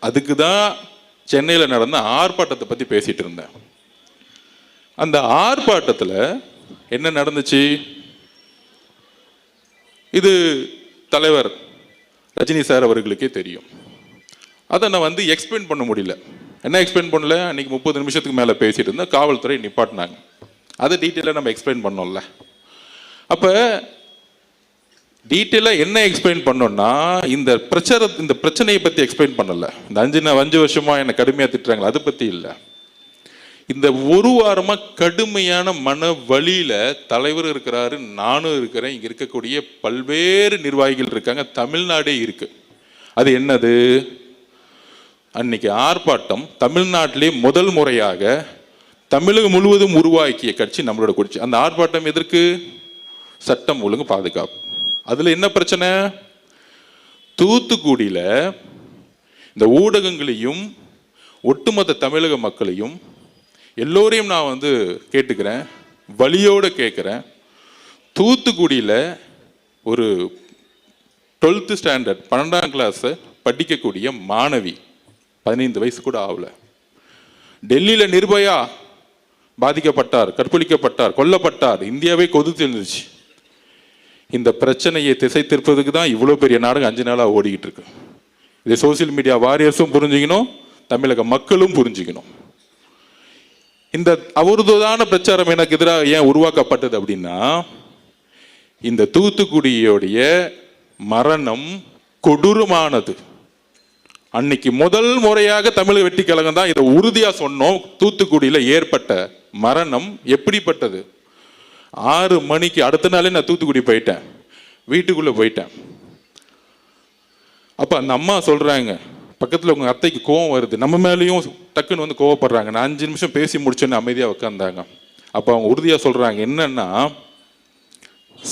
அதுக்கு தான் சென்னையில் நடந்த ஆர்ப்பாட்டத்தை பற்றி பேசிட்டு இருந்தேன். அந்த ஆர்ப்பாட்டத்தில் என்ன நடந்துச்சு? இது தலைவர் ரஜினி சார் அவர்களுக்கே தெரியும். அதை நான் எக்ஸ்பிளைன் பண்ண முடியல. என்ன எக்ஸ்பிளைன் பண்ணல? அன்றைக்கி 30 நிமிஷத்துக்கு மேலே பேசிட்டு இருந்தேன். காவல்துறை நிப்பாட்டினாங்க. அதை டீட்டெயிலாக நம்ம எக்ஸ்பிளைன் பண்ணோம்ல. அப்போ டீட்டெயிலாக என்ன எக்ஸ்பிளைன் பண்ணோம்னா, இந்த பிரச்சனையை பற்றி எக்ஸ்பிளைன் பண்ணலை. இந்த 5 வருஷமாக என்னை கடுமையாக திட்டுறாங்களா, அதை பற்றி இல்லை. இந்த ஒரு வாரமாக கடுமையான மன வழியில் தலைவர் இருக்கிறாரு, நானும் இருக்கிறேன், இங்கே இருக்கக்கூடிய பல்வேறு நிர்வாகிகள் இருக்காங்க, தமிழ்நாடே இருக்கு. அது என்னது? அன்னைக்கு ஆர்ப்பாட்டம் தமிழ்நாட்டிலே முதல் முறையாக தமிழகம் முழுவதும் உருவாக்கிய கட்சி நம்மளோட கட்சி. அந்த ஆர்ப்பாட்டம் எதற்கு? சட்டம் ஒழுங்கு பாதுகாப்பு. அதில் என்ன பிரச்சனை? தூத்துக்குடியில் இந்த ஊடகங்களையும் ஒட்டுமொத்த தமிழக மக்களையும் எல்லோரையும் நான் கேட்டுக்கிறேன், வலியோடு கேட்குறேன். தூத்துக்குடியில் ஒரு 12th ஸ்டாண்டர்ட் 12ஆம் கிளாஸை படிக்கக்கூடிய மாணவி, 15 வயசு கூட ஆகல, டெல்லியில் நிர்பயா பாதிக்கப்பட்டார், கற்பழிக்கப்பட்டார், கொல்லப்பட்டார், இந்தியாவே கொதித்து இருந்துச்சு. இந்த பிரச்சனையை திசை திருப்பதுக்கு தான் இவ்வளோ பெரிய நாடகம் 5 நாளாக ஓடிக்கிட்டு இருக்கு. இதை சோசியல் மீடியா வாரியர்ஸும் புரிஞ்சுக்கணும், தமிழக மக்களும் புரிஞ்சுக்கணும். இந்த அவதூறான பிரச்சாரம் எனக்கு எதிராக ஏன் உருவாக்கப்பட்டது அப்படின்னா, இந்த தூத்துக்குடியோடைய மரணம் கொடூரமானது. அன்னைக்கு முதல் முறையாக தமிழக வெற்றி கழகம் தான் இதை உறுதியாக சொன்னோம். தூத்துக்குடியில் ஏற்பட்ட மரணம் எப்படிப்பட்டது? 6 மணிக்கு அடுத்த நாளே நான் தூத்துக்குடி போயிட்டேன், வீட்டுக்குள்ளே போயிட்டேன். அப்போ அந்த அம்மா சொல்கிறாங்க, பக்கத்தில் உங்கள் அத்தைக்கு கோவம் வருது, நம்ம மேலேயும் டக்குன்னு கோவப்படுறாங்க. நான் 5 நிமிஷம் பேசி முடிச்சோன்னு அமைதியாக உட்காந்தாங்க. அப்போ அவங்க உறுதியாக சொல்கிறாங்க, என்னன்னா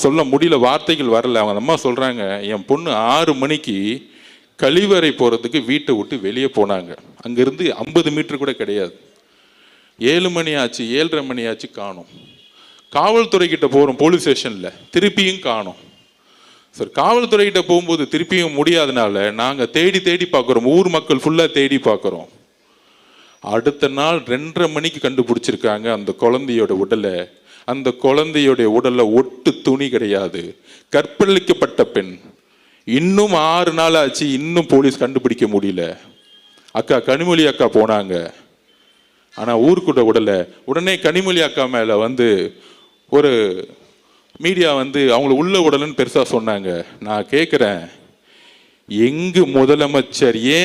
சொல்ல முடியல, வார்த்தைகள் வரல. அவங்க அம்மா சொல்கிறாங்க, என் பொண்ணு 6 மணிக்கு கழிவறை போகிறதுக்கு வீட்டை விட்டு வெளியே போனாங்க. அங்கேருந்து 50 மீட்டர் கூட கிடையாது. 7 மணி ஆச்சு, 7:30 மணி ஆச்சு, காணோம். காவல்துறை கிட்ட போகிறோம், போலீஸ் ஸ்டேஷனில், திருப்பியும் காணோம். சார், காவல்துறை கிட்ட போகும்போது திருப்பியும் முடியாதனால நாங்கள் தேடி தேடி பார்க்குறோம், ஊர் மக்கள் ஃபுல்லாக தேடி பார்க்குறோம். அடுத்த நாள் 2:30 மணிக்கு கண்டுபிடிச்சிருக்காங்க அந்த குழந்தையோட உடலை. அந்த குழந்தையோடைய உடலில் ஒட்டு துணி கிடையாது, கற்பழிக்கப்பட்ட பெண். இன்னும் 6 நாள் ஆச்சு, இன்னும் போலீஸ் கண்டுபிடிக்க முடியல. அக்கா கனிமொழி அக்கா போனாங்க, ஆனால் ஊருக்குள்ள உடலை. உடனே கனிமொழி அக்கா மேலே ஒரு மீடியா அவங்கள உள்ள உடலுன்னு பெருசாக சொன்னாங்க. நான் கேட்குறேன், எங்கு முதலமைச்சர் ஏன்